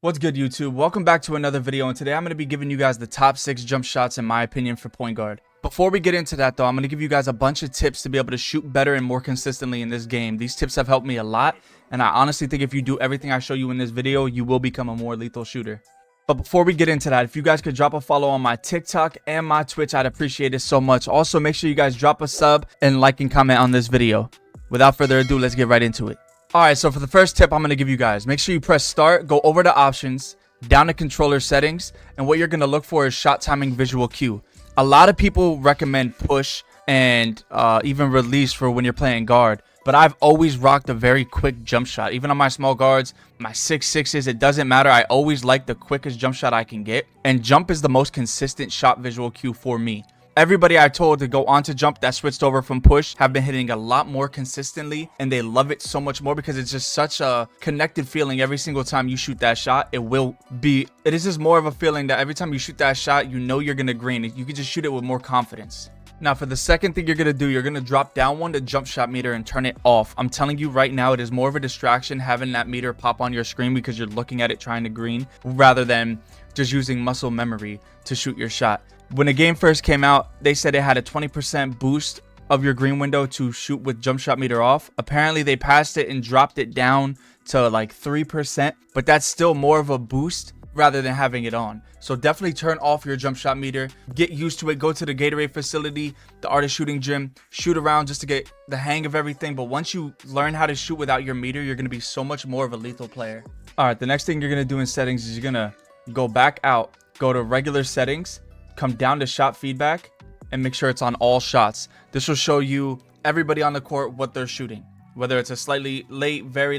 What's good, YouTube? Welcome back to another video, and today I'm going to be giving you guys the top 6 jump shots in my opinion for point guard. Before we get into that though, I'm going to give you guys a bunch of tips to be able to shoot better and more consistently in this game. These tips have helped me a lot, and I honestly think if you do everything I show you in this video, you will become a more lethal shooter. But before we get into that, if you guys could drop a follow on my TikTok and my Twitch, I'd appreciate it so much. Also, make sure you guys drop a sub and like and comment on this video. Without further ado, let's get right into it. Alright, so for the first tip I'm going to give you guys, make sure you press start, go over to options, down to controller settings, and what you're going to look for is shot timing visual cue. A lot of people recommend push and even release for when you're playing guard, but I've always rocked a very quick jump shot. Even on my small guards, my 6'6s, it doesn't matter. I always like the quickest jump shot I can get, and jump is the most consistent shot visual cue for me. Everybody I told to go on to jump that switched over from push have been hitting a lot more consistently, and they love it so much more because it's just such a connected feeling every single time you shoot that shot. It is just more of a feeling that every time you shoot that shot, you know you're gonna green. You can just shoot it with more confidence. Now for the second thing you're gonna do, you're gonna drop down the jump shot meter and turn it off. I'm telling you right now, it is more of a distraction having that meter pop on your screen because you're looking at it trying to green rather than just using muscle memory to shoot your shot. When the game first came out, they said it had a 20% boost of your green window to shoot with jump shot meter off. Apparently they passed it and dropped it down to like 3%, but that's still more of a boost rather than having it on. So definitely turn off your jump shot meter, get used to it, go to the Gatorade facility, the Art of Shooting gym, shoot around just to get the hang of everything. But once you learn how to shoot without your meter, you're going to be so much more of a lethal player. All right, the next thing you're going to do in settings is you're going to go back out, go to regular settings, come down to shot feedback, and make sure it's on all shots. This will show you everybody on the court what they're shooting, whether it's a slightly late, very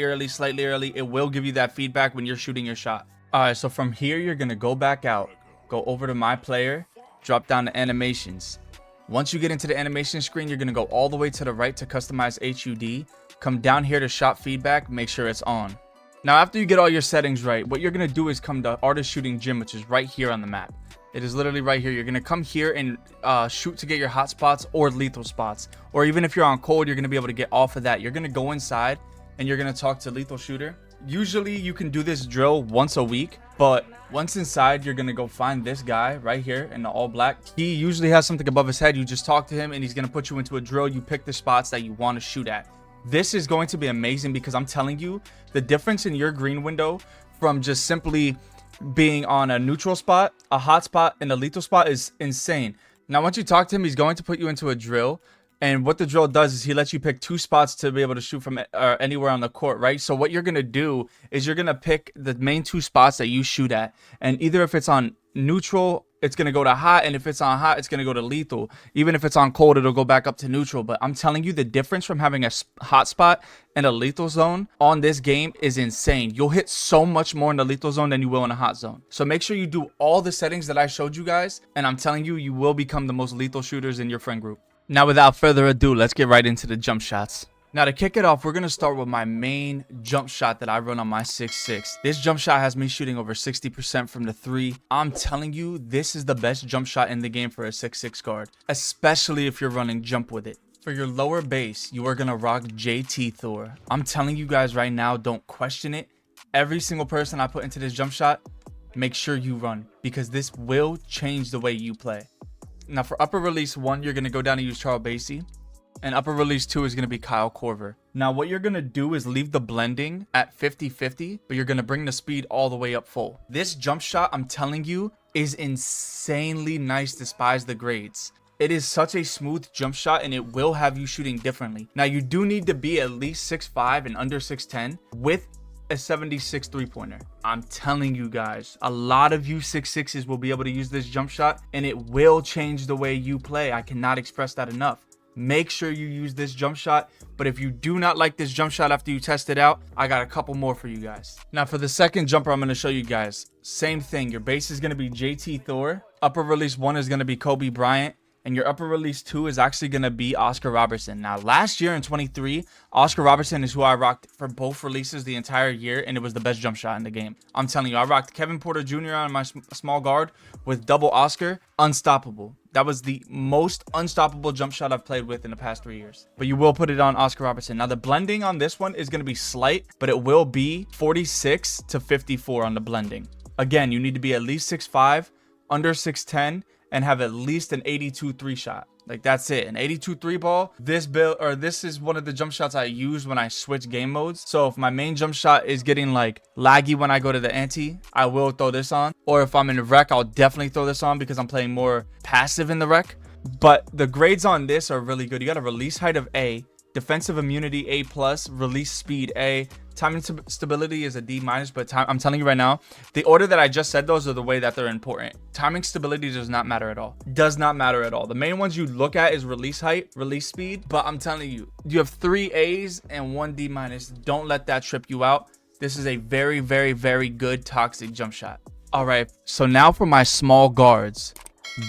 early, slightly early. It will give you that feedback when you're shooting your shot. All right, so from here you're gonna go back out, go over to my player, drop down to animations. Once you get into the animation screen, you're gonna go all the way to the right to customize HUD, come down here to shot feedback, make sure it's on. Now after you get all your settings right, what you're gonna do is come to Art of Shooting gym, which is right here on the map. It is literally right here. You're going to come here and shoot to get your hot spots or lethal spots. Or even if you're on cold, you're going to be able to get off of that. You're going to go inside and you're going to talk to lethal shooter. Usually you can do this drill once a week, but once inside, you're going to go find this guy right here in the all black. He usually has something above his head. You just talk to him and he's going to put you into a drill. You pick the spots that you want to shoot at. This is going to be amazing because I'm telling you, the difference in your green window from just simply being on a neutral spot, a hot spot, and a lethal spot is insane. Now once you talk to him, he's going to put you into a drill, and what the drill does is he lets you pick 2 spots to be able to shoot from anywhere on the court, right? So what you're going to do is you're going to pick the main 2 spots that you shoot at, and either if it's on neutral, it's going to go to hot, and if it's on hot, it's going to go to lethal. Even if it's on cold, it'll go back up to neutral. But I'm telling you, the difference from having a hot spot and a lethal zone on this game is insane. You'll hit so much more in the lethal zone than you will in a hot zone. So make sure you do all the settings that I showed you guys, and I'm telling you, you will become the most lethal shooters in your friend group. Now without further ado, let's get right into the jump shots. Now to kick it off, we're going to start with my main jump shot that I run on my 6'6". This jump shot has me shooting over 60% from the 3. I'm telling you, this is the best jump shot in the game for a 6'6 guard, especially if you're running jump with it. For your lower base, you are going to rock JT Thor. I'm telling you guys right now, don't question it. Every single person I put into this jump shot, make sure you run because this will change the way you play. Now for upper release 1, you're going to go down and use Charles Bassey. And upper release 2 is going to be Kyle Korver. Now what you're going to do is leave the blending at 50-50, but you're going to bring the speed all the way up full. This jump shot, I'm telling you, is insanely nice despite the grades. It is such a smooth jump shot and it will have you shooting differently. Now you do need to be at least 6'5" and under 6'10" with a 76 3-pointer. I'm telling you guys, a lot of you 6'6s will be able to use this jump shot and it will change the way you play. I cannot express that enough. Make sure you use this jump shot, but if you do not like this jump shot after you test it out, I got a couple more for you guys. Now for the second jumper I'm going to show you guys, same thing. Your base is going to be JT Thor, upper release 1 is going to be Kobe Bryant, And your upper release 2 is actually going to be Oscar Robertson. Now, last year in 23, Oscar Robertson is who I rocked for both releases the entire year, and it was the best jump shot in the game. I'm telling you, I rocked Kevin Porter Jr. on my small guard with double Oscar. Unstoppable. That was the most unstoppable jump shot I've played with in the past 3 years. But you will put it on Oscar Robertson. Now, the blending on this one is going to be slight, but it will be 46 to 54 on the blending. Again, you need to be at least 6'5", under 6'10", and have at least an 82 3 shot. Like, that's it. An 82 3 ball. This is one of the jump shots I use when I switch game modes. So if my main jump shot is getting like laggy when I go to the ante, I will throw this on. Or if I'm in rec, I'll definitely throw this on because I'm playing more passive in the rec. But the grades on this are really good. You got a release height of A, defensive immunity A+, release speed A, timing stability is a D-, but I'm telling you right now, the order that I just said those are the way that they're important. Timing stability does not matter at all. Does not matter at all. The main ones you look at is release height, release speed, but I'm telling you, you have 3 A's and 1 D-. Don't let that trip you out. This is a very, very, very good toxic jump shot. All right, so now for my small guards.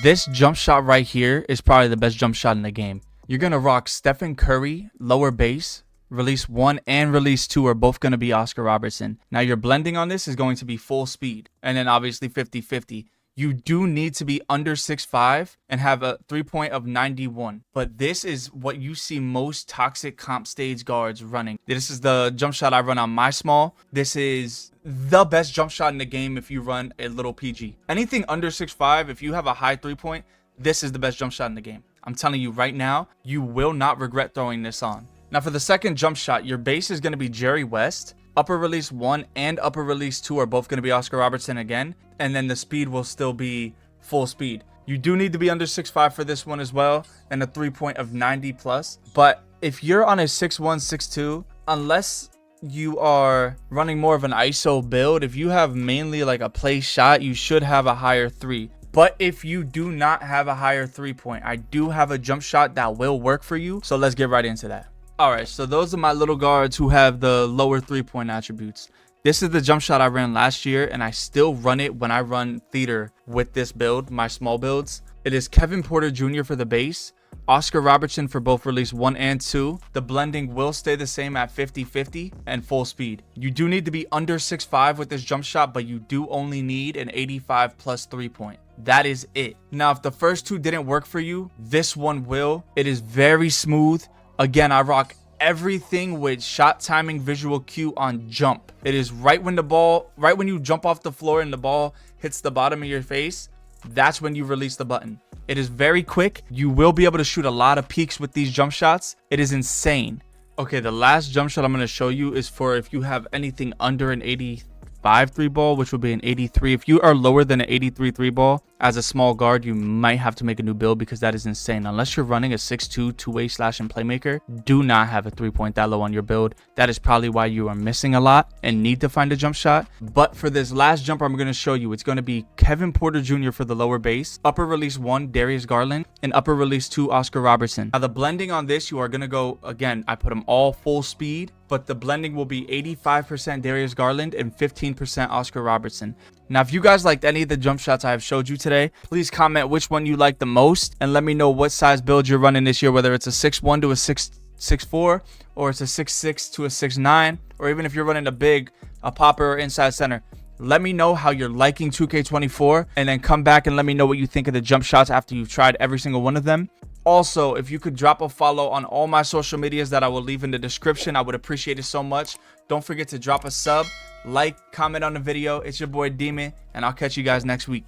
This jump shot right here is probably the best jump shot in the game. You're going to rock Stephen Curry, lower base. Release 1 and release 2 are both going to be Oscar Robertson. Now, your blending on this is going to be full speed. And then obviously 50-50. You do need to be under 6'5" and have a 3-point of 91. But this is what you see most toxic comp stage guards running. This is the jump shot I run on my small. This is the best jump shot in the game if you run a little PG. Anything under 6'5", if you have a high 3-point, this is the best jump shot in the game. I'm telling you right now, you will not regret throwing this on. Now, for the second jump shot, your base is going to be Jerry West. Upper release 1 and upper release 2 are both going to be Oscar Robertson again. And then the speed will still be full speed. You do need to be under 6'5" for this one as well, and a 3-point of 90+. But if you're on a 6'1", 6'2", unless you are running more of an ISO build, if you have mainly like a play shot, you should have a higher 3. But if you do not have a higher 3-point, I do have a jump shot that will work for you. So let's get right into that. All right, so those are my little guards who have the lower 3-point attributes. This is the jump shot I ran last year, and I still run it when I run theater with this build, my small builds. It is Kevin Porter Jr. for the base, Oscar Robertson for both release 1 and 2. The blending will stay the same at 50-50 and full speed. You do need to be under 6'5" with this jump shot, but you do only need an 85+ 3-point. That is it. Now, if the first two didn't work for you, this one will. It is very smooth. Again, I rock everything with shot timing visual cue on jump. It is right when you jump off the floor and the ball hits the bottom of your face, that's when you release the button. It is very quick. You will be able to shoot a lot of peaks with these jump shots. It is insane. Okay, the last jump shot I'm going to show you is for if you have anything under an 85 3 ball, which would be an 83. If you are lower than an 83 3 ball as a small guard, you might have to make a new build because that is insane. Unless you're running a 6'2", 2-way slash and playmaker, do not have a 3-point that low on your build. That is probably why you are missing a lot and need to find a jump shot. But for this last jumper I'm going to show you, it's going to be Kevin Porter Jr. for the lower base, upper release 1 Darius Garland, and upper release 2 Oscar Robertson. Now, the blending on this, you are going to go, again, I put them all full speed, but the blending will be 85% Darius Garland and 15% Oscar Robertson. Now, if you guys liked any of the jump shots I have showed you today, please comment which one you like the most and let me know what size build you're running this year, whether it's a 6'1" to a 6'4", or it's a 6'6" to a 6'9", or even if you're running a popper or inside center. Let me know how you're liking 2K24, and then come back and let me know what you think of the jump shots after you've tried every single one of them. Also, if you could drop a follow on all my social medias that I will leave in the description, I would appreciate it so much. Don't forget to drop a sub, like, comment on the video. It's your boy Demon, and I'll catch you guys next week.